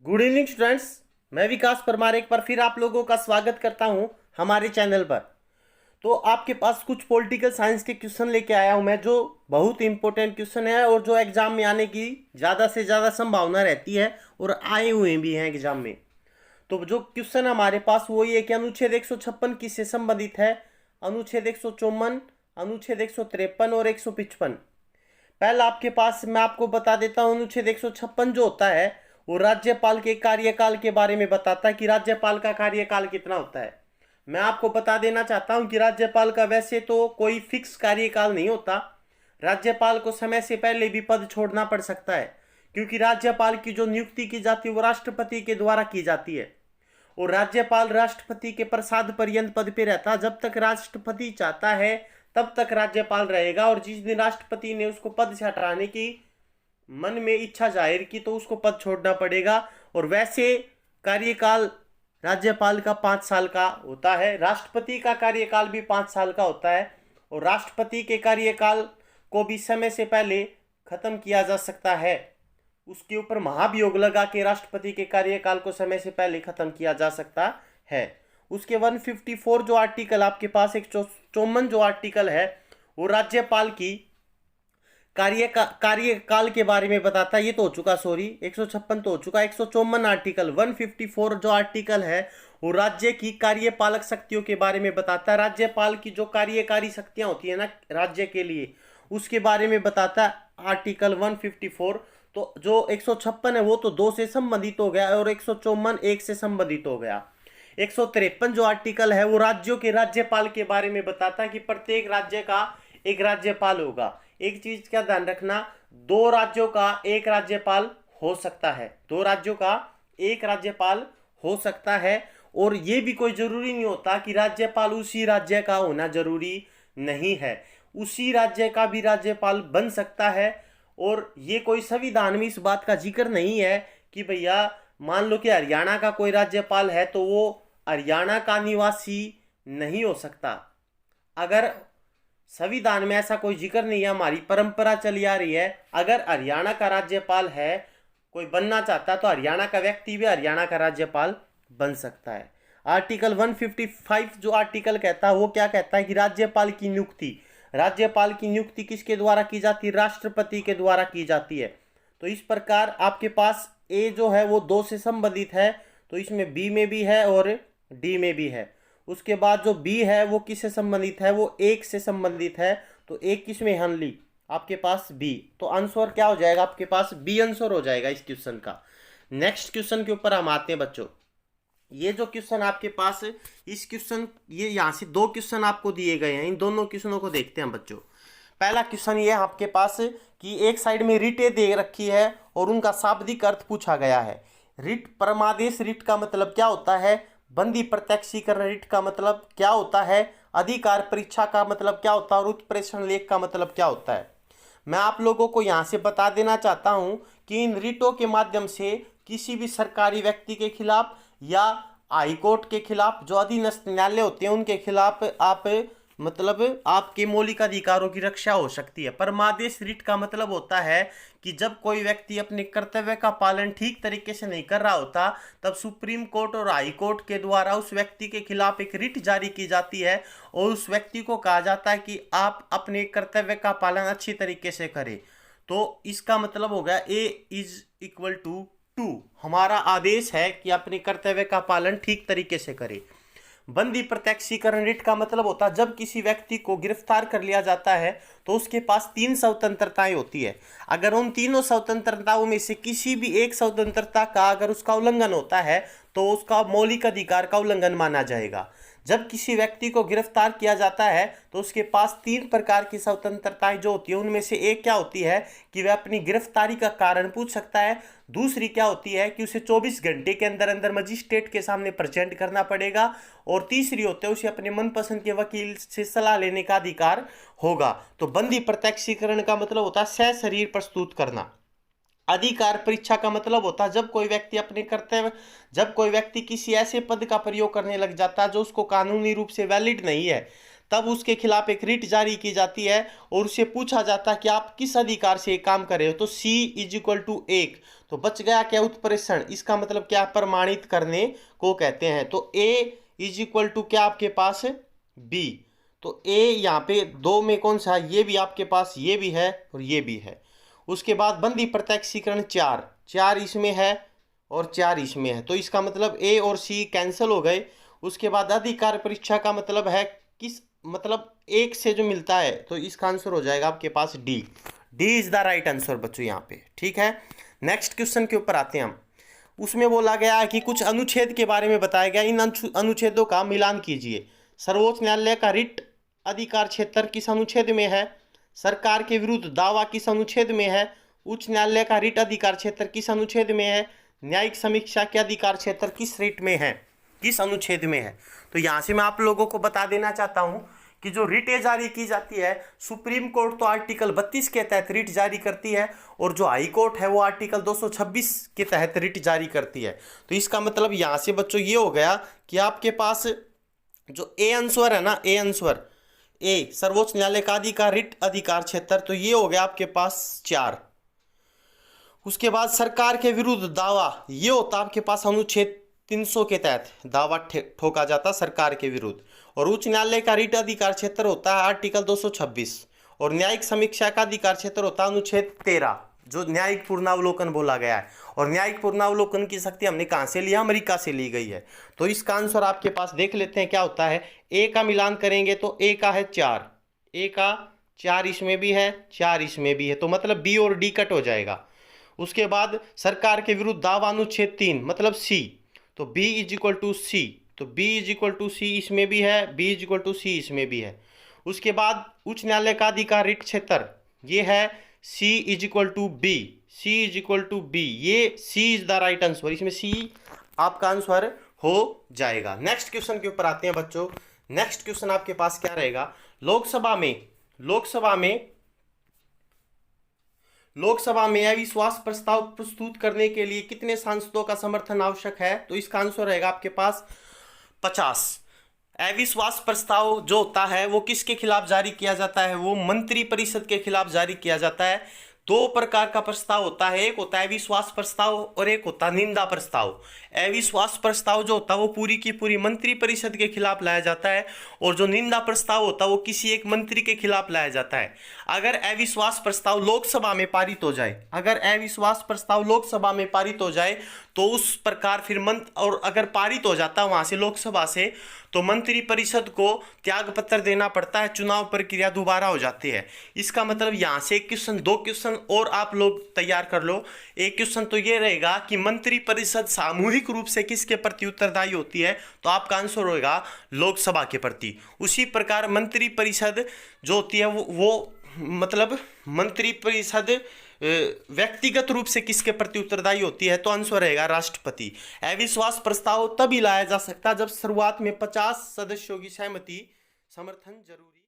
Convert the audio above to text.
Good evening students. मैं विकास परमार एक बार फिर आप लोगों का स्वागत करता हूं हमारे चैनल पर। तो आपके पास कुछ पॉलिटिकल साइंस के क्वेश्चन लेके आया हूं मैं, जो बहुत इंपॉर्टेंट क्वेश्चन है और जो एग्जाम में आने की ज़्यादा से ज़्यादा संभावना रहती है और आए हुए भी हैं एग्जाम में। तो जो क्वेश्चन हमारे पास वो ये कि अनुच्छेद 156 किससे संबंधित है? अनुच्छेद 154, अनुच्छेद 153 और 155। पहला आपके पास मैं आपको बता देता हूं, अनुच्छेद 156 जो होता है वो राज्यपाल के कार्यकाल के बारे में बताता है कि राज्यपाल का कार्यकाल कितना होता है। मैं आपको बता देना चाहता हूं कि राज्यपाल का वैसे तो कोई फिक्स कार्यकाल नहीं होता। राज्यपाल को समय से पहले भी पद छोड़ना पड़ सकता है, क्योंकि राज्यपाल की जो नियुक्ति की जाती है वो राष्ट्रपति के द्वारा की जाती है और राज्यपाल राष्ट्रपति के प्रसाद पर्यंत पद पे रहता। जब तक राष्ट्रपति चाहता है तब तक राज्यपाल रहेगा, और जिस दिन राष्ट्रपति ने उसको पद से हटाने की मन में इच्छा जाहिर की तो उसको पद छोड़ना पड़ेगा। और वैसे कार्यकाल राज्यपाल का 5 साल का होता है, राष्ट्रपति का कार्यकाल भी 5 साल का होता है, और राष्ट्रपति के कार्यकाल को भी समय से पहले खत्म किया जा सकता है। उसके ऊपर महाभियोग लगा के राष्ट्रपति के कार्यकाल को समय से पहले खत्म किया जा सकता है। उसके 154 जो आर्टिकल आपके पास, 154 जो आर्टिकल है वो राज्यपाल की कार्यकाल के बारे में बताता है। ये तो हो चुका, सॉरी 156 तो हो चुका। 154 आर्टिकल 154 जो आर्टिकल है वो राज्य की कार्यपालक शक्तियों के बारे में बताता है। राज्यपाल की जो कार्यकारी शक्तियां होती है ना राज्य के लिए, उसके बारे में बताता है आर्टिकल 154। तो जो 156 है वो तो 2 से संबंधित हो गया और 154 1 से संबंधित हो गया। 153 जो आर्टिकल है वो राज्यों के राज्यपाल के बारे में बताता है कि प्रत्येक राज्य का एक राज्यपाल होगा। एक चीज का ध्यान रखना, 2 राज्यों का एक राज्यपाल हो सकता है, 2 राज्यों का एक राज्यपाल हो सकता है। और ये भी कोई जरूरी नहीं होता कि राज्यपाल उसी राज्य का होना जरूरी नहीं है, उसी राज्य का भी राज्यपाल बन सकता है। और ये कोई संविधान में इस बात का जिक्र नहीं है कि भैया मान लो कि हरियाणा का कोई राज्यपाल है तो वो हरियाणा का निवासी नहीं हो सकता। अगर संविधान में ऐसा कोई जिक्र नहीं है, हमारी परंपरा चली आ रही है, अगर हरियाणा का राज्यपाल है कोई बनना चाहता तो हरियाणा का व्यक्ति भी हरियाणा का राज्यपाल बन सकता है। आर्टिकल 155 जो आर्टिकल कहता है वो क्या कहता है कि राज्यपाल की नियुक्ति किसके द्वारा की जाती है? राष्ट्रपति के द्वारा की जाती है। तो इस प्रकार आपके पास ए जो है वो 2 से संबंधित है, तो इसमें बी में भी है और डी में भी है। उसके बाद जो बी है वो किससे संबंधित है? वो 1 से संबंधित है। तो एक किसमें हनली आपके पास बी, तो आंसर क्या हो जाएगा आपके पास? बी आंसर हो जाएगा इस क्वेश्चन का। नेक्स्ट क्वेश्चन के ऊपर हम आते हैं बच्चों। ये जो क्वेश्चन आपके पास, इस क्वेश्चन ये यहाँ से 2 क्वेश्चन आपको दिए गए हैं, इन दोनों क्वेश्चनों को देखते हैं बच्चों। पहला क्वेश्चन ये आपके पास कि एक साइड में रिटें दे रखी है और उनका शाब्दिक अर्थ पूछा गया है। रिट परमादेश रिट का मतलब क्या होता है? बंदी प्रत्यक्षीकरण रिट का मतलब क्या होता है? अधिकार परीक्षा का मतलब क्या होता है? और उत्प्रेषण लेख का मतलब क्या होता है? मैं आप लोगों को यहाँ से बता देना चाहता हूँ कि इन रिटों के माध्यम से किसी भी सरकारी व्यक्ति के खिलाफ या हाईकोर्ट के खिलाफ, जो अधीनस्थ न्यायालय होते हैं उनके खिलाफ आप मतलब आपके मौलिक अधिकारों की रक्षा हो सकती है। परमादेश रिट का मतलब होता है कि जब कोई व्यक्ति अपने कर्तव्य का पालन ठीक तरीके से नहीं कर रहा होता तब सुप्रीम कोर्ट और हाई कोर्ट के द्वारा उस व्यक्ति के खिलाफ एक रिट जारी की जाती है और उस व्यक्ति को कहा जाता है कि आप अपने कर्तव्य का पालन अच्छी तरीके से करें। तो इसका मतलब हो गया ए इज इक्वल टू 2। हमारा आदेश है कि अपने कर्तव्य का पालन ठीक तरीके से करें। बंदी प्रत्यक्षीकरण रिट का मतलब होता है जब किसी व्यक्ति को गिरफ्तार कर लिया जाता है तो उसके पास 3 स्वतंत्रताएं होती है। अगर उन तीनों स्वतंत्रताओं में से किसी भी एक स्वतंत्रता का अगर उसका उल्लंघन होता है तो उसका मौलिक अधिकार का उल्लंघन माना जाएगा। जब किसी व्यक्ति को गिरफ्तार किया जाता है तो उसके पास 3 प्रकार की स्वतंत्रताएं जो होती है, उनमें से एक क्या होती है कि वह अपनी गिरफ्तारी का कारण पूछ सकता है। दूसरी क्या होती है कि उसे 24 घंटे के अंदर अंदर मजिस्ट्रेट के सामने प्रेजेंट करना पड़ेगा। और तीसरी होती है उसे अपने मनपसंद के वकील से सलाह लेने का अधिकार होगा। तो बंदी प्रत्यक्षीकरण का मतलब होता है सशरीर प्रस्तुत करना। अधिकार परीक्षा का मतलब होता है जब कोई व्यक्ति किसी ऐसे पद का प्रयोग करने लग जाता है जो उसको कानूनी रूप से वैलिड नहीं है, तब उसके खिलाफ एक रिट जारी की जाती है और उससे पूछा जाता है कि आप किस अधिकार से एक काम कर रहे हो, तो C इज इक्वल टू 1। तो बच गया क्या, उत्प्रेषण। इसका मतलब क्या, प्रमाणित करने को कहते हैं। तो A इज इक्वल टू क्या आपके पास, B। तो A यहाँ पे दो में कौन सा, ये भी आपके पास, ये भी है और ये भी है। उसके बाद बंदी प्रत्यक्षीकरण 4 इसमें है और 4 इसमें है, तो इसका मतलब A और C कैंसिल हो गए। उसके बाद अधिकार परीक्षा का मतलब है किस, मतलब 1 से जो मिलता है, तो इसका आंसर हो जाएगा आपके पास D। D is the right answer बच्चों यहाँ पे, ठीक है। नेक्स्ट क्वेश्चन के ऊपर आते हैं हम। उसमें बोला गया है कि कुछ अनुच्छेद के बारे में बताया गया, इन अनुच्छेदों का मिलान कीजिए। सर्वोच्च न्यायालय का रिट अधिकार क्षेत्र किस अनुच्छेद में है, सरकार के विरुद्ध दावा किस अनुच्छेद में है, उच्च न्यायालय का रिट अधिकार क्षेत्र किस अनुच्छेद में है, न्यायिक समीक्षा के अधिकार क्षेत्र किस रिट में है, किस अनुच्छेद में है। तो यहाँ से मैं आप लोगों को बता देना चाहता हूँ कि जो रिटें जारी की जाती है, सुप्रीम कोर्ट तो आर्टिकल 32 के तहत रिट जारी करती है और जो हाई कोर्ट है वो आर्टिकल 226 के तहत रिट जारी करती है। तो इसका मतलब यहाँ से बच्चों ये हो गया कि आपके पास जो ए आंसर है ना, ए आंसर, ए सर्वोच्च न्यायालय का अधिकार रिट अधिकार क्षेत्र, तो ये हो गया आपके पास 4। उसके बाद सरकार के विरुद्ध दावा, ये होता आपके पास अनुच्छेद 300 के तहत दावा ठोका जाता सरकार के विरुद्ध। और उच्च न्यायालय का रिट अधिकार क्षेत्र होता है आर्टिकल 226 और न्यायिक समीक्षा का अधिकार क्षेत्र होता है अनुच्छेद 13, जो न्यायिक पूर्णावलोकन बोला गया है। और न्यायिक पूर्णावलोकन की शक्ति हमने कहाँ से लिया, अमेरिका से ली गई है। तो इसका आंसर आपके पास देख लेते हैं क्या होता है। ए का मिलान करेंगे तो ए का है 4, ए का 4 इसमें भी है, 4 इसमें भी है, तो मतलब बी और डी कट हो जाएगा। उसके बाद सरकार के विरुद्ध दावा अनुच्छेद 3 मतलब सी, तो बी इज इक्वल टू सी, तो बी इज इक्वल टू सी इसमें भी है, बी इज इक्वल टू सी इसमें भी है। उसके बाद उच्च न्यायालय का अधिकार रिट क्षेत्र, ये है C is equal to B, C is equal to B, ये C is the right answer, इसमें सी आपका आंसर हो जाएगा। नेक्स्ट क्वेश्चन के ऊपर आते हैं बच्चों। नेक्स्ट क्वेश्चन आपके पास क्या रहेगा, लोकसभा में अविश्वास प्रस्ताव प्रस्तुत करने के लिए कितने सांसदों का समर्थन आवश्यक है, तो इसका आंसर रहेगा आपके पास 50। अविश्वास प्रस्ताव जो होता है वो किसके खिलाफ जारी किया जाता है, वो मंत्री परिषद के खिलाफ जारी किया जाता है। 2 प्रकार का प्रस्ताव होता है, एक होता है अविश्वास प्रस्ताव और एक होता है निंदा प्रस्ताव। अविश्वास प्रस्ताव जो होता है वो पूरी की पूरी मंत्री परिषद के खिलाफ लाया जाता है और जो निंदा प्रस्ताव होता है वो किसी एक मंत्री के खिलाफ लाया जाता है। अगर अविश्वास प्रस्ताव लोकसभा में पारित हो जाए, अगर अविश्वास प्रस्ताव लोकसभा में पारित हो जाए तो उस प्रकार फिर और अगर पारित हो जाता है वहां से लोकसभा से, तो मंत्री परिषद को त्याग पत्र देना पड़ता है, चुनाव प्रक्रिया दोबारा हो जाती है। इसका मतलब यहाँ से एक क्वेश्चन, 2 क्वेश्चन और आप लोग तैयार कर लो। एक क्वेश्चन तो ये रहेगा कि मंत्री परिषद सामूहिक रूप से किसके प्रति उत्तरदायी होती है, तो आपका आंसर होगा लोकसभा के प्रति। उसी प्रकार मंत्री परिषद जो होती है वो मतलब मंत्री परिषद व्यक्तिगत रूप से किसके प्रति उत्तरदायी होती है, तो आंसर रहेगा राष्ट्रपति। अविश्वास प्रस्ताव तभी लाया जा सकता है जब शुरुआत में 50 सदस्यों की सहमति समर्थन जरूरी